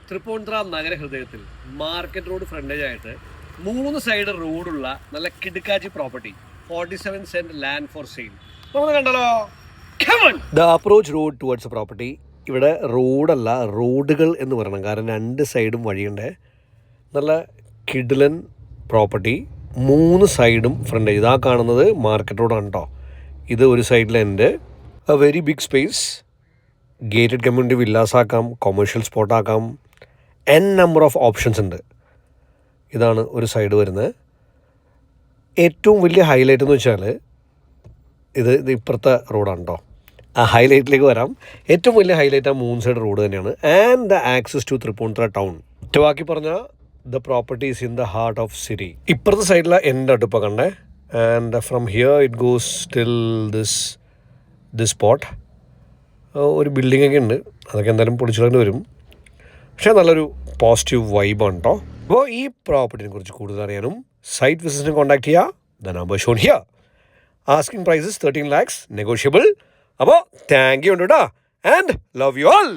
തൃപ്പൂണിത്തുറ നഗരഹൃദയത്തിൽ market road frontage ആയിട്ട് 3 side റോഡുള്ള നല്ല കിടുക്കാച്ചി property 47 cent land for sale. നമുക്ക് കണ്ടല്ലോ. The approach road towards property. ഇവിടെ റോഡല്ല റോഡുകൾ എന്ന് പറയണം, കാരണം 2 സൈഡും വഴിയുണ്ട്. നല്ല കിഡിലൻ പ്രോപ്പർട്ടി, 3 സൈഡും ഫ്രണ്ടേജ്. ഇതാ കാണുന്നത് മാർക്കറ്റ് റോഡാണ് കേട്ടോ. ഇത് ഒരു സൈഡിലുണ്ട്. A very big space. Gated community villas ആക്കാം, കൊമേഴ്ഷ്യൽ സ്പോട്ട് ആക്കാം, നമ്പർ ഓഫ് ഓപ്ഷൻസ് ഉണ്ട്. ഇതാണ് ഒരു സൈഡ് വരുന്നത്. ഏറ്റവും വലിയ ഹൈലൈറ്റ് എന്ന് വെച്ചാൽ ഇത് ഇപ്പുറത്തെ റോഡാണ് കേട്ടോ. ആ ഹൈലൈറ്റിലേക്ക് വരാം. ഏറ്റവും വലിയ ഹൈലൈറ്റ് ആ 3 സൈഡ് റോഡ് തന്നെയാണ്. And the access to Tripunithura town. ഒറ്റവാക്കി പറഞ്ഞാൽ the property is in the heart of city. ഇപ്പുറത്തെ സൈഡിലെ എൻ്റെ അടുപ്പം കണ്ടേ. And from here it goes till this spot. ഒരു ബിൽഡിംഗ് ഒക്കെ ഉണ്ട്, അതൊക്കെ എന്തായാലും പൊളിച്ചിടേണ്ടി വരും. പക്ഷേ നല്ലൊരു പോസിറ്റീവ് വൈബാണ് കേട്ടോ. അപ്പോൾ ഈ പ്രോപ്പർട്ടിനെ കുറിച്ച് കൂടുതൽ അറിയാനും സൈറ്റ് വിസിറ്റിന് കോൺടാക്ട് ചെയ്യുക. The number shown here. Asking prices 13 lakhs negotiable. അപ്പോൾ താങ്ക് യു ഉണ്ട് കേട്ടോ. And love you all.